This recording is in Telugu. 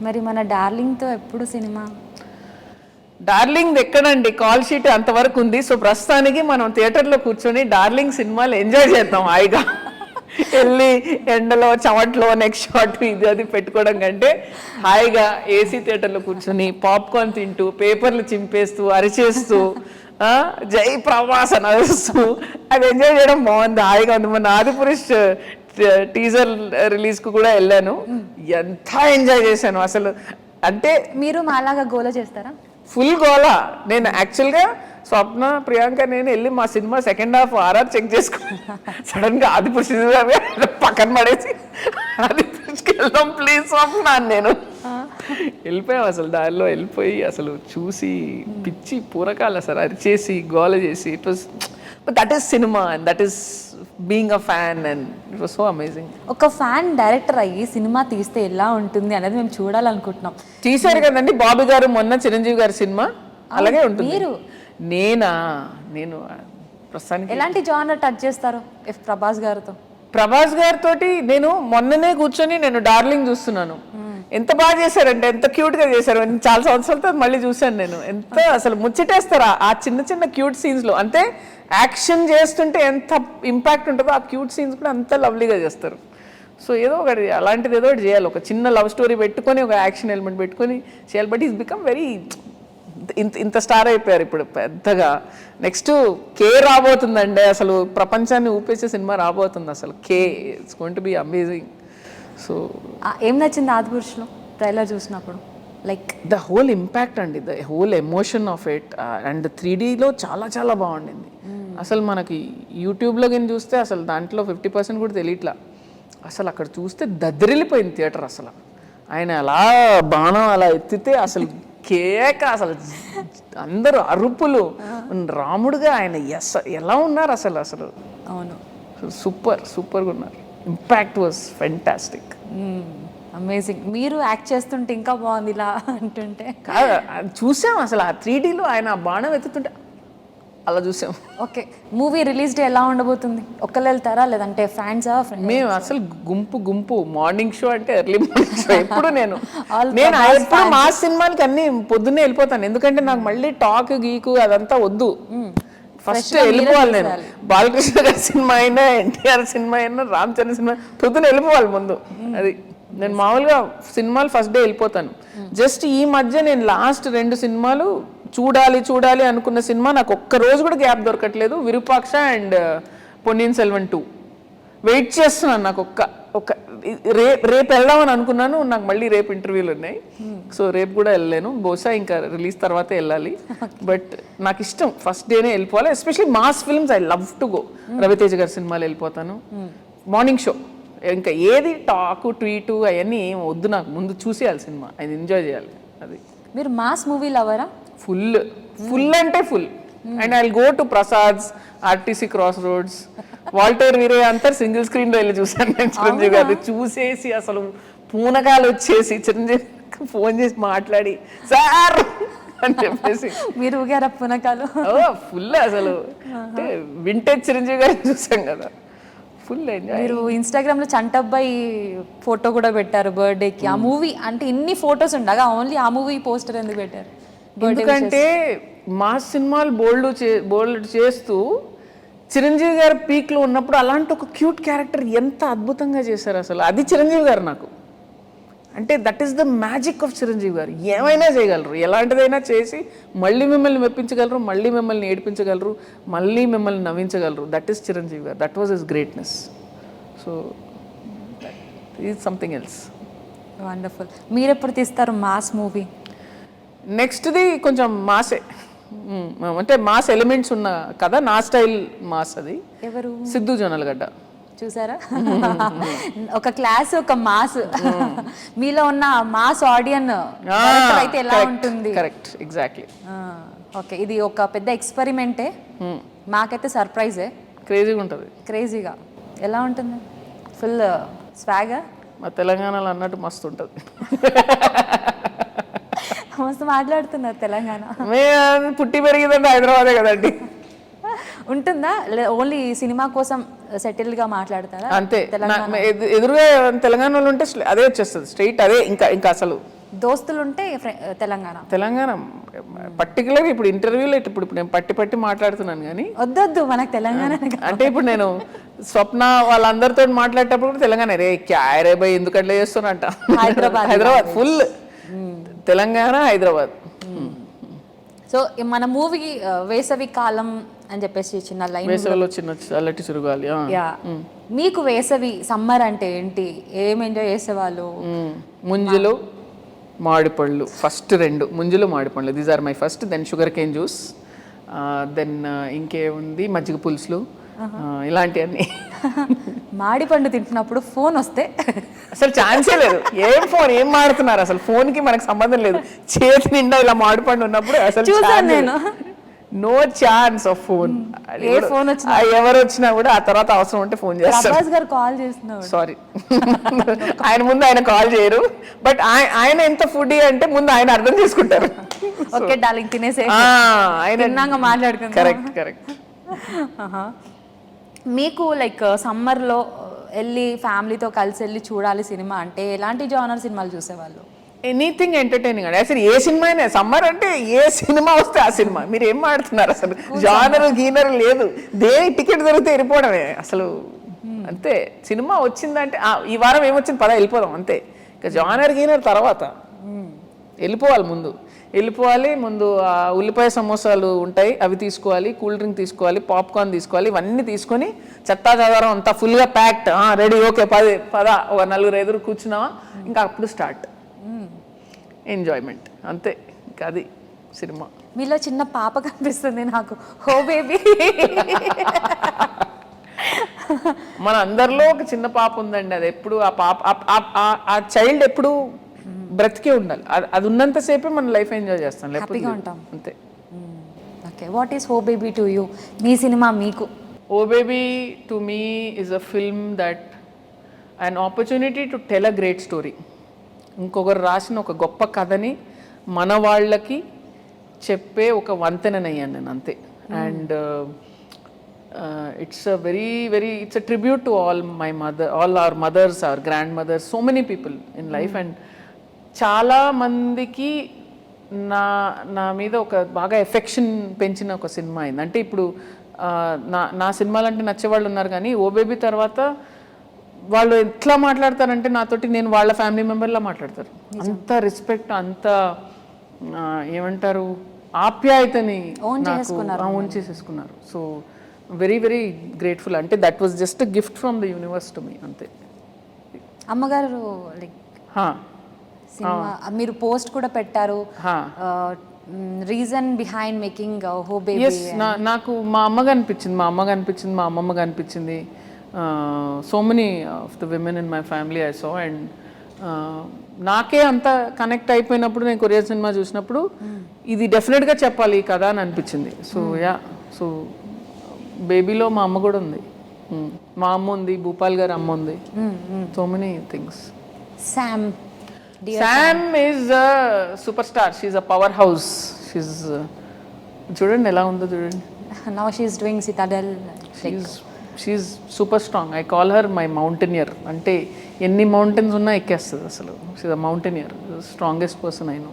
మరి మన డార్లింగ్తో ఎప్పుడు సినిమా? డార్లింగ్ ఎక్కడండి, కాల్ షీట్ అంతవరకు ఉంది. సో ప్రస్తుతానికి మనం థియేటర్లో కూర్చొని డార్లింగ్ సినిమాలు ఎంజాయ్ చేద్దాం హాయిగా. వెళ్ళి ఎండలో చెమట్లో నెక్స్ట్ షాట్ ఇది అది పెట్టుకోవడం కంటే హాయిగా ఏసీ థియేటర్లో కూర్చొని పాప్కార్న్ తింటూ పేపర్లు చింపేస్తూ అరిచేస్తూ జై ప్రభాస్ అని అరుస్తూ అది ఎంజాయ్ చేయడం బాగుంది, హాయిగా ఉంది. మన ఆదిపురుష్ టీజర్ రిలీజ్కు కూడా వెళ్ళాను, ఎంత ఎంజాయ్ చేశాను అసలు. అంటే మీరు మాలాగా గోల చేస్తారా? ఫుల్ గోలా. నేను యాక్చువల్గా స్వప్న ప్రియాంక నేను వెళ్ళి మా cinema second half RR check చేసుకున్నాను. సడన్గా ఆదిపురుష్ పక్కన పడేసి ఆదిపురుష్కి వెళ్దాం ప్లీజ్ స్వప్న అని నేను వెళ్ళిపోయాం. అసలు దారిలో వెళ్ళిపోయి అసలు చూసి పిచ్చి పూరకాలు అసలు అరిచేసి గోల చేసి it was, but that is cinema and that is being a fan and it was so amazing. ఒక ఫ్యాన్ డైరెక్టర్ అయ్యి సినిమా తీస్తే ఎలా ఉంటుంది అనేది మేము చూడాలనుకుంటున్నాం. తీశారు కదండి బాబీ గారు మొన్న చిరంజీవి గారి సినిమా, అలాగే ఉంటుంది. మీరు నేను ప్రస్తుతానికి ఎలాంటి జానర్ టచ్ చేస్తారు ప్రభాస్ గారితో? ప్రభాస్ గారితో నేను మొన్ననే కూర్చొని నేను డార్లింగ్ చూస్తున్నాను. ఎంత బాగా చేశారంటే, ఎంత క్యూట్గా చేశారు. చాలా సంవత్సరాలతో మళ్ళీ చూశాను నేను. ఎంత అసలు ముచ్చటేస్తారు ఆ చిన్న చిన్న క్యూట్ సీన్స్లో. అంతే యాక్షన్ చేస్తుంటే ఎంత ఇంపాక్ట్ ఉంటుందో ఆ క్యూట్ సీన్స్ కూడా అంత లవ్లీగా చేస్తారు. సో ఏదో ఒకటి అలాంటిది ఏదో ఒకటి చేయాలి, ఒక చిన్న లవ్ స్టోరీ పెట్టుకొని ఒక యాక్షన్ ఎలిమెంట్ పెట్టుకొని చేయాలి. బట్ ఈస్ బికమ్ వెరీ ఇంత స్టార్ అయిపోయారు ఇప్పుడు పెద్దగా. నెక్స్ట్ కే రాబోతుందండి, అసలు ప్రపంచాన్ని ఊపేసే సినిమా రాబోతుంది అసలు. Okay it's going to be amazing. So ఏం నచ్చింది ఆదిపురుష్లో ట్రైలర్ చూసినప్పుడు? లైక్ ద హోల్ ఇంపాక్ట్ అండి, the whole emotion of it. And 3Dలో చాలా చాలా బాగుండింది అసలు. మనకి యూట్యూబ్లో కానీ చూస్తే అసలు దాంట్లో 50% కూడా తెలియట్లా. అసలు అక్కడ చూస్తే దద్దరిల్లిపోయింది థియేటర్ అసలు. ఆయన అలా బాణం అలా ఎత్తితే అసలు కేక, అసలు అందరూ అరుపులు. రాముడుగా ఆయన ఎలా ఉన్నారు అసలు. అసలు అవును, సూపర్గా ఉన్నారు. Impact was fantastic, amazing. మీరు యాక్ట్ చేస్తుంటే ఇంకా బాగుంది ఇలా అంటుంటే. కాదు చూసాం అసలు ఆ 3Dలో ఆయన బాణం ఎత్తుతుంటే అలా చూసాం. ఓకే, మూవీ రిలీజ్ డే ఎలా ఉండబోతుంది? ఒక్కళ్ళు వెళ్తారా లేదంటే ఫ్యాన్సా? మేము అసలు గుంపు మార్నింగ్ షో అంటే ఎర్లీ మార్నింగ్ షో. ఎప్పుడు నేను ఎప్పుడు మా సినిమానికి అన్ని పొద్దున్నే వెళ్ళిపోతాను, ఎందుకంటే నాకు మళ్ళీ టాక్ గీకు అదంతా వద్దు. ఫస్ట్ వెళ్ళిపోవాలి నేను. బాలకృష్ణ గారి సినిమా అయినా, ఎన్టీఆర్ సినిమా అయినా, రామ్ చరణ్ సినిమా పొద్దున్న వెళ్ళిపోవాలి ముందు. అది నేను మామూలుగా సినిమాలు ఫస్ట్ డే వెళ్ళిపోతాను. జస్ట్ ఈ మధ్య నేను లాస్ట్ 2 సినిమాలు చూడాలి అనుకున్న సినిమా నాకు ఒక్క రోజు కూడా గ్యాప్ దొరకట్లేదు. విరూపాక్ష అండ్ పొన్నియిన్ సెల్వన్ 2 వెయిట్ చేస్తున్నాను. నాకు రేపు వెళ్దామని అనుకున్నాను, నాకు మళ్ళీ రేపు ఇంటర్వ్యూలు ఉన్నాయి. సో రేపు కూడా వెళ్ళలేను, బహుశా ఇంకా రిలీజ్ తర్వాతే వెళ్ళాలి. బట్ నాకు ఇష్టం ఫస్ట్ డేనే వెళ్ళిపోవాలి. Especially mass films I love to go. Raviteja గారి సినిమాలు వెళ్ళిపోతాను మార్నింగ్ షో. ఇంకా ఏది టాకు ట్వీటు అవన్నీ ఏం వద్దు నాకు, ముందు చూసేయాలి సినిమా, అది ఎంజాయ్ చేయాలి. అది. మీరు మాస్ మూవీ లవరా? ఫుల్ అంటే full. And I will go to Prasads, RTC cross roads, Waltair వీరే అంతా సింగిల్ స్క్రీన్లో వెళ్ళి చూసాను నేను చిరంజీవి గారిని. చూసేసి అసలు పూనకాలు వచ్చేసి చిరంజీవి ఫోన్ చేసి మాట్లాడి సార్ అని చెప్పేసి మీరు ఊగారా పూనకాలు? ఫుల్ అసలు. అంటే వింటేజ్ చిరంజీవి గారిని చూసాం కదా, ఫుల్ ఎంజాయ్. మీరు ఇన్స్టాగ్రామ్లో చంటబ్బాయి ఫోటో కూడా పెట్టారు బర్త్డేకి. ఆ మూవీ అంటే ఇన్ని ఫొటోస్ ఉండగా ఓన్లీ ఆ మూవీ పోస్టర్ ఎందుకు పెట్టారు? ఎందుకంటే మా సినిమాలు బోల్డ్ చేస్తూ చిరంజీవి గారు పీక్లో ఉన్నప్పుడు అలాంటి ఒక క్యూట్ క్యారెక్టర్ ఎంత అద్భుతంగా చేశారు అసలు. అది చిరంజీవి గారు నాకు. అంటే that is the magic of Chiranjeevi గారు. ఏమైనా చేయగలరు, ఎలాంటిదైనా చేసి మళ్ళీ మిమ్మల్ని మెప్పించగలరు, మళ్ళీ మిమ్మల్ని ఏడిపించగలరు, మళ్ళీ మిమ్మల్ని నవ్వించగలరు. దట్ ఈస్ చిరంజీవి గారు. That was his greatness. So is something else. Wonderful. మీరు ఎప్పుడు తీస్తారు మాస్ మూవీ? నెక్స్ట్ది కొంచెం మాసే, అంటే మాస్ ఎలిమెంట్స్ ఉన్న కదా, నా స్టైల్ మాస్. అది ఎవరు? సిద్ధు జొన్నలగడ్డ. చూసారా, ఒక క్లాస్ ఒక మాస్. మీలో ఉన్న మాస్ ఆడియన్ అయితే ఎలా ఉంటుంది? Correct, exactly. ఓకే, ఇది ఒక పెద్ద ఎక్స్పెరిమెంటే. మాకైతే సర్ప్రైజే. క్రేజీగా ఉంటుంది. క్రేజీగా ఎలా ఉంటుంది? ఫుల్ స్వాగా. మా తెలంగాణలో అన్నట్టు మస్తు ఉంటుంది. మస్తు మాట్లాడుతున్నారు తెలంగాణ. పుట్టి పెరిగిందంటే హైదరాబాదే కదండి. ఉంటుందా ఓన్లీ సినిమా కోసం సెటిల్గా మాట్లాడతారా? అంతే. ఎదురుగా తెలంగాణ వాళ్ళు ఉంటే అదే వచ్చేస్తుంది స్ట్రైట్, అదే. ఇంకా అసలు దోస్తులు ఉంటే తెలంగాణ. తెలంగాణ పర్టికులర్గా ఇప్పుడు ఇంటర్వ్యూలో ఇప్పుడు నేను పట్టి మాట్లాడుతున్నాను కానీ వద్దొద్దు మనకు తెలంగాణ. అంటే ఇప్పుడు నేను స్వప్న వాళ్ళందరితో మాట్లాడేటప్పుడు కూడా తెలంగాణ రే క్యారే బై ఎందుకు అట్లా చేస్తున్నట్ట. హైదరాబాద్ ఫుల్ తెలంగాణ హైదరాబాద్. సో మన మూవీకి వేసవి కాలం అని చెప్పేసి చిన్న లైన్, వేసవిలో చిన్న చల్లటి చిరుగాలి. మీకు వేసవి సమ్మర్ అంటే ఏంటి, ఏం ఎంజాయ్ చేసేవాళ్ళు? ముంజులు మామిడిపళ్ళు, ఫస్ట్ 2 ముంజులు మామిడిపళ్ళు, these are my first. Then sugar cane juice, then ఇంకేముంది మజ్జిగ పులుసులు, ఇలాంటివన్నీ. మామిడిపండు తింటున్నప్పుడు ఫోన్ వస్తే అసలు ఛాన్సే లేదు. ఏం ఫోన్ ఏం మాడుతున్నారు అసలు, ఫోన్కి మనకు సంబంధం లేదు. చేతి నిండా ఇలా మామిడిపండు ఉన్నప్పుడు అసలు చూసాను నేను. No chance of phone. ఏ ఫోన్ వచ్చినా ఎవరు వచ్చినా కూడా ఆ తర్వాత అవసరం ఉంటే ఫోన్ చేస్తారు. ప్రభాస్ గారు కాల్ చేస్తున్నారు. సారీ, ఆయన ముందు ఆయన కాల్ చేయరు, బట్ ఆయన ఎంత ఫుడ్ అంటే ముందు ఆయన అర్థం చేసుకుంటారు. ఓకే డార్లింగ్ తినేసే తిన్నాక మాట్లాడుకుందాం. కరెక్ట్. మీకు లైక్ సమ్మర్లో వెళ్ళి ఫ్యామిలీతో కలిసి వెళ్ళి చూడాలి సినిమా అంటే ఎలాంటి జానర్ సినిమాలు చూసేవాళ్ళు? ఎనీథింగ్ ఎంటర్టైనింగ్ అండి. అసలు ఏ సినిమా అయినా సమ్మర్ అంటే ఏ సినిమా వస్తే ఆ సినిమా. మీరు ఏం మాడుతున్నారు అసలు, జానర్ గీనర్ లేదు. దేని టికెట్ దొరికితే వెళ్ళిపోవడమే అసలు. అంతే, సినిమా వచ్చిందంటే ఈ వారం ఏమొచ్చింది పద వెళ్ళిపోదాం అంతే. ఇక జానర్ గీనర్ తర్వాత వెళ్ళిపోవాలి. ముందు ఉల్లిపాయ సమోసాలు ఉంటాయి, అవి తీసుకోవాలి, కూల్ డ్రింక్ తీసుకోవాలి, పాప్కార్న్ తీసుకోవాలి, ఇవన్నీ తీసుకొని చెత్తాచెదారం అంతా ఫుల్గా ప్యాక్డ్, రెడీ, ఓకే పద ఒక 4-5 కూర్చున్నావా, ఇంకా అప్పుడు స్టార్ట్ ఎంజాయ్మెంట్ అంతే. ఇంకా అది సినిమా. మీలో చిన్న పాప కనిపిస్తుంది నాకు, హో బేబీ. మన అందరిలో ఒక చిన్న పాప ఉందండి. అది ఎప్పుడు ఆ పాప ఆ చైల్డ్ ఎప్పుడు బ్రతికే ఉండాలి. అది ఉన్నంతసేపే మన లైఫ్ ఎంజాయ్ చేస్తాం, హ్యాపీగా ఉంటాం అంతే. Okay, what is oh baby to you? మీ సినిమా మీకు? Oh baby to me is a film that an opportunity to tell a great story. ఇంకొకరు రాసిన ఒక గొప్ప కథని మన వాళ్ళకి చెప్పే ఒక వంతెనయ్యాను నేను అంతే. And it's a it's a tribute to all our mothers, our grandmothers, so many people in life. అండ్ చాలా మందికి నా మీద ఒక బాగా ఎఫెక్షన్ పెంచిన ఒక సినిమా అయింది. అంటే ఇప్పుడు నా సినిమాలంటే నచ్చేవాళ్ళు ఉన్నారు, కానీ ఓ బేబీ తర్వాత వాళ్ళు ఎట్లా మాట్లాడతారంటే నాతోటి నేను వాళ్ళ ఫ్యామిలీ మెంబర్లా మాట్లాడతారు. అంత రెస్పెక్ట్, అంత ఏమంటారు ఆప్యాయతని ఓన్ చేసేసుకున్నారు. So very grateful. అంటే that was just gift from the universe to me అంతే. అమ్మగారు లైక్ సినిమా మీరు పోస్ట్ కూడా పెట్టారు, reason behind making oh baby. నాకు మా అమ్మ కనిపించింది, మా అమ్మమ్మ కనిపించింది. So many of the women in my family I saw. And నాకే అంత కనెక్ట్ అయిపోయినప్పుడు నేను కొరియన్ సినిమా చూసినప్పుడు ఇది డెఫినెట్గా చెప్పాలి ఈ కథ అని అనిపించింది. సో బేబీలో మా అమ్మ కూడా ఉంది, మా అమ్మ ఉంది, భూపాల్ గారి అమ్మ ఉంది. So many things. Sam is a superstar. She's a powerhouse. చూడండి ఎలా ఉందో చూడండి. Now she is doing Citadel. She's super strong. I call her my mountaineer. అంటే ఎన్ని మౌంటైన్స్ ఉన్నా ఎక్కేస్తుంది అసలు. She's a mountaineer, strongest person I no.